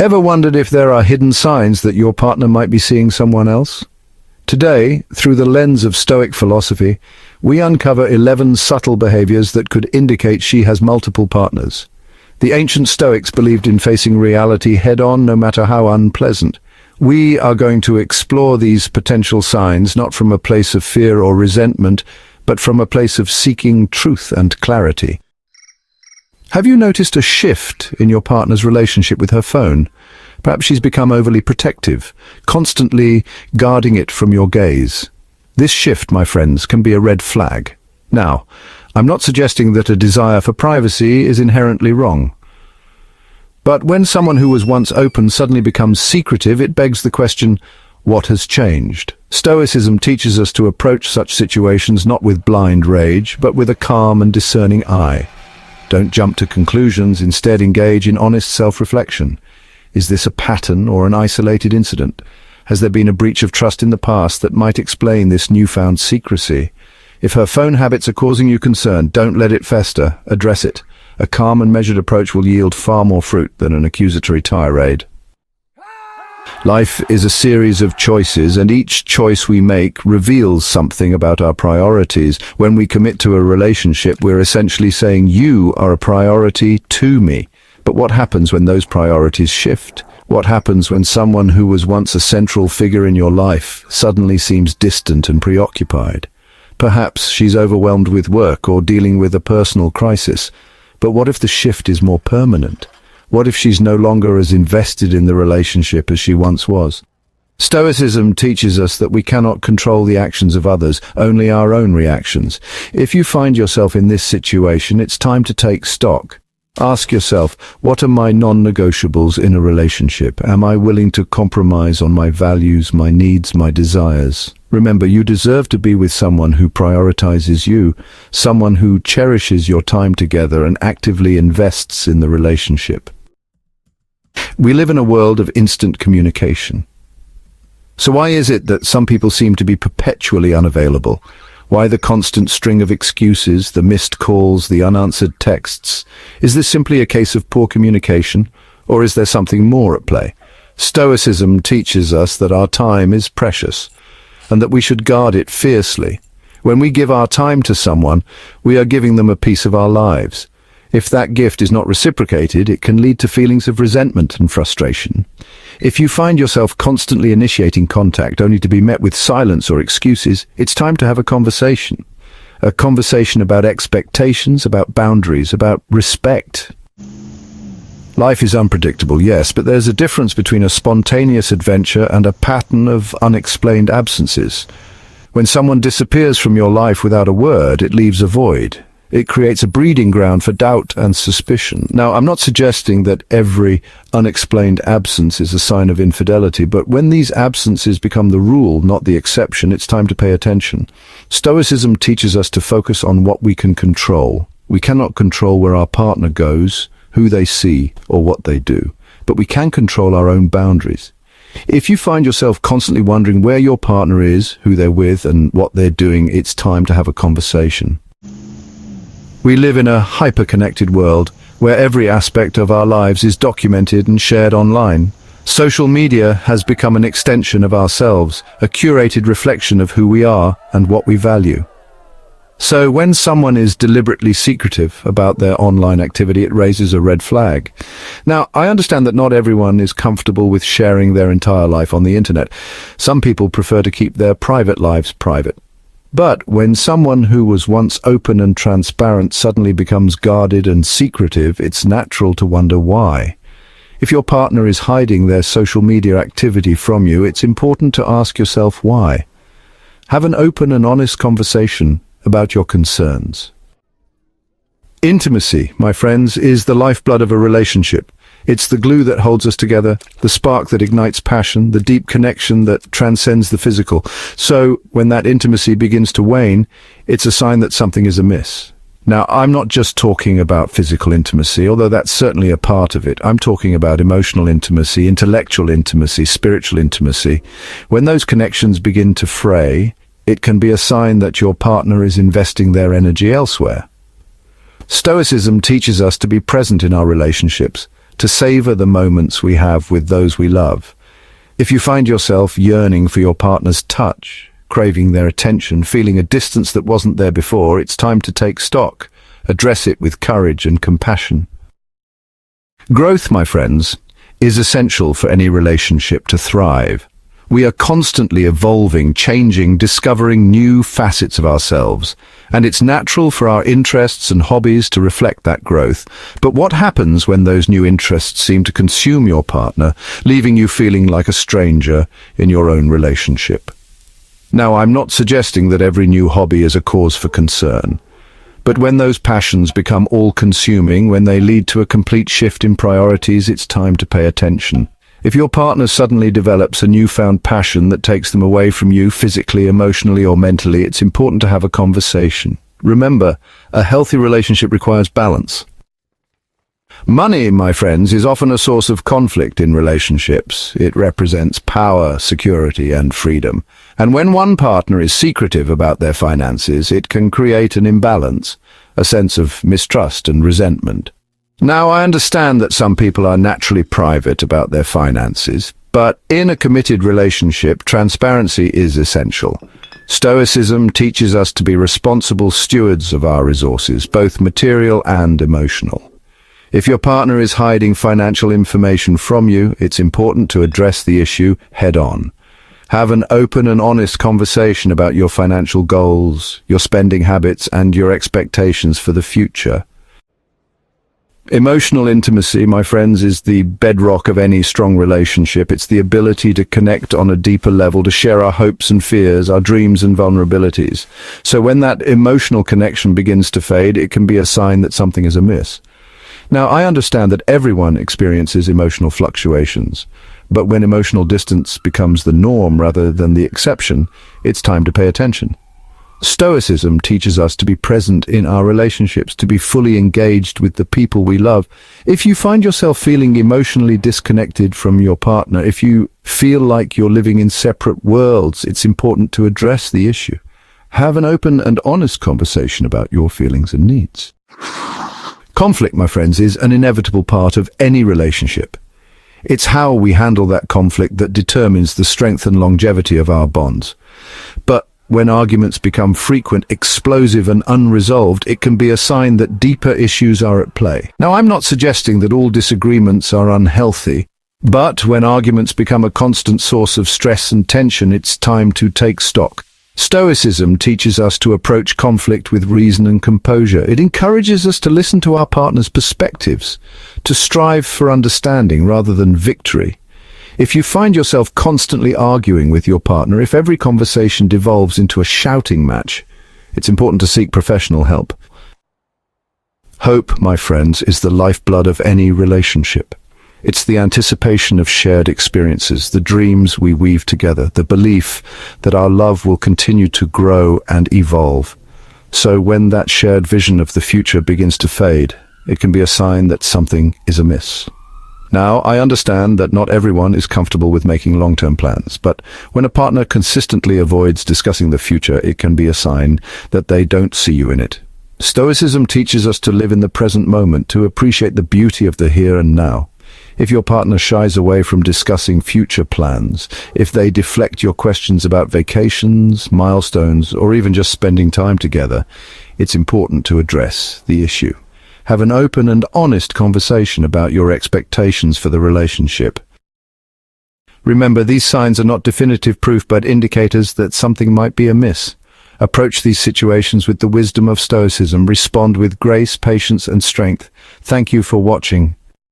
Ever wondered if there are hidden signs that your partner might be seeing someone else? Today, through the lens of Stoic philosophy, we uncover 11 subtle behaviors that could indicate she has multiple partners. The ancient Stoics believed in facing reality head-on, no matter how unpleasant. We are going to explore these potential signs not from a place of fear or resentment, but from a place of seeking truth and clarity. Have you noticed a shift in your partner's relationship with her phone? Perhaps she's become overly protective, constantly guarding it from your gaze. This shift, my friends, can be a red flag. Now, I'm not suggesting that a desire for privacy is inherently wrong. But when someone who was once open suddenly becomes secretive, it begs the question, what has changed? Stoicism teaches us to approach such situations not with blind rage, but with a calm and discerning eye. Don't jump to conclusions, instead engage in honest self-reflection. Is this a pattern or an isolated incident? Has there been a breach of trust in the past that might explain this newfound secrecy? If her phone habits are causing you concern, don't let it fester, address it. A calm and measured approach will yield far more fruit than an accusatory tirade. Life is a series of choices, and each choice we make reveals something about our priorities. When we commit to a relationship, we're essentially saying, you are a priority to me. But what happens when those priorities shift? What happens when someone who was once a central figure in your life suddenly seems distant and preoccupied? Perhaps she's overwhelmed with work or dealing with a personal crisis. But what if the shift is more permanent? What if she's no longer as invested in the relationship as she once was? Stoicism teaches us that we cannot control the actions of others, only our own reactions. If you find yourself in this situation, it's time to take stock. Ask yourself, what are my non-negotiables in a relationship? Am I willing to compromise on my values, my needs, my desires? Remember, you deserve to be with someone who prioritizes you, someone who cherishes your time together and actively invests in the relationship. We live in a world of instant communication. So why is it that some people seem to be perpetually unavailable? Why the constant string of excuses, the missed calls, the unanswered texts? Is this simply a case of poor communication, or is there something more at play? Stoicism teaches us that our time is precious, and that we should guard it fiercely. When we give our time to someone, we are giving them a piece of our lives. If that gift is not reciprocated, it can lead to feelings of resentment and frustration. If you find yourself constantly initiating contact only to be met with silence or excuses, it's time to have a conversation. A conversation about expectations, about boundaries, about respect. Life is unpredictable, yes, but there's a difference between a spontaneous adventure and a pattern of unexplained absences. When someone disappears from your life without a word, it leaves a void. It creates a breeding ground for doubt and suspicion. Now, I'm not suggesting that every unexplained absence is a sign of infidelity, but when these absences become the rule, not the exception, it's time to pay attention. Stoicism teaches us to focus on what we can control. We cannot control where our partner goes, who they see, or what they do, but we can control our own boundaries. If you find yourself constantly wondering where your partner is, who they're with, and what they're doing, it's time to have a conversation. We live in a hyper-connected world where every aspect of our lives is documented and shared online. Social media has become an extension of ourselves, a curated reflection of who we are and what we value. So when someone is deliberately secretive about their online activity, it raises a red flag. Now, I understand that not everyone is comfortable with sharing their entire life on the internet. Some people prefer to keep their private lives private. But when someone who was once open and transparent suddenly becomes guarded and secretive, it's natural to wonder why. If your partner is hiding their social media activity from you, it's important to ask yourself why. Have an open and honest conversation about your concerns. Intimacy, my friends, is the lifeblood of a relationship. It's the glue that holds us together, the spark that ignites passion, the deep connection that transcends the physical. So, when that intimacy begins to wane, it's a sign that something is amiss. Now, I'm not just talking about physical intimacy, although that's certainly a part of it. I'm talking about emotional intimacy, intellectual intimacy, spiritual intimacy. When those connections begin to fray, it can be a sign that your partner is investing their energy elsewhere. Stoicism teaches us to be present in our relationships, to savor the moments we have with those we love. If you find yourself yearning for your partner's touch, craving their attention, feeling a distance that wasn't there before, it's time to take stock. Address it with courage and compassion. Growth, my friends, is essential for any relationship to thrive. We are constantly evolving, changing, discovering new facets of ourselves, and it's natural for our interests and hobbies to reflect that growth. But what happens when those new interests seem to consume your partner, leaving you feeling like a stranger in your own relationship? Now, I'm not suggesting that every new hobby is a cause for concern. But when those passions become all-consuming, when they lead to a complete shift in priorities, it's time to pay attention. If your partner suddenly develops a newfound passion that takes them away from you physically, emotionally, or mentally, it's important to have a conversation. Remember, a healthy relationship requires balance. Money, my friends, is often a source of conflict in relationships. It represents power, security, and freedom. And when one partner is secretive about their finances, it can create an imbalance, a sense of mistrust and resentment. Now, I understand that some people are naturally private about their finances, but in a committed relationship, transparency is essential. Stoicism teaches us to be responsible stewards of our resources, both material and emotional. If your partner is hiding financial information from you, it's important to address the issue head-on. Have an open and honest conversation about your financial goals, your spending habits, and your expectations for the future. Emotional intimacy, my friends, is the bedrock of any strong relationship. It's the ability to connect on a deeper level, to share our hopes and fears, our dreams and vulnerabilities. So when that emotional connection begins to fade, it can be a sign that something is amiss. Now, I understand that everyone experiences emotional fluctuations, but when emotional distance becomes the norm rather than the exception, it's time to pay attention. Stoicism teaches us to be present in our relationships, to be fully engaged with the people we love. If you find yourself feeling emotionally disconnected from your partner, if you feel like you're living in separate worlds, it's important to address the issue. Have an open and honest conversation about your feelings and needs. Conflict, my friends, is an inevitable part of any relationship. It's how we handle that conflict that determines the strength and longevity of our bonds. But when arguments become frequent, explosive, and unresolved, it can be a sign that deeper issues are at play. Now, I'm not suggesting that all disagreements are unhealthy, but when arguments become a constant source of stress and tension, it's time to take stock. Stoicism teaches us to approach conflict with reason and composure. It encourages us to listen to our partner's perspectives, to strive for understanding rather than victory. If you find yourself constantly arguing with your partner, if every conversation devolves into a shouting match, it's important to seek professional help. Hope, my friends, is the lifeblood of any relationship. It's the anticipation of shared experiences, the dreams we weave together, the belief that our love will continue to grow and evolve. So when that shared vision of the future begins to fade, it can be a sign that something is amiss. Now, I understand that not everyone is comfortable with making long-term plans, but when a partner consistently avoids discussing the future, it can be a sign that they don't see you in it. Stoicism teaches us to live in the present moment, to appreciate the beauty of the here and now. If your partner shies away from discussing future plans, if they deflect your questions about vacations, milestones, or even just spending time together, it's important to address the issue. Have an open and honest conversation about your expectations for the relationship. Remember, these signs are not definitive proof, but indicators that something might be amiss. Approach these situations with the wisdom of Stoicism. Respond with grace, patience, and strength. Thank you for watching.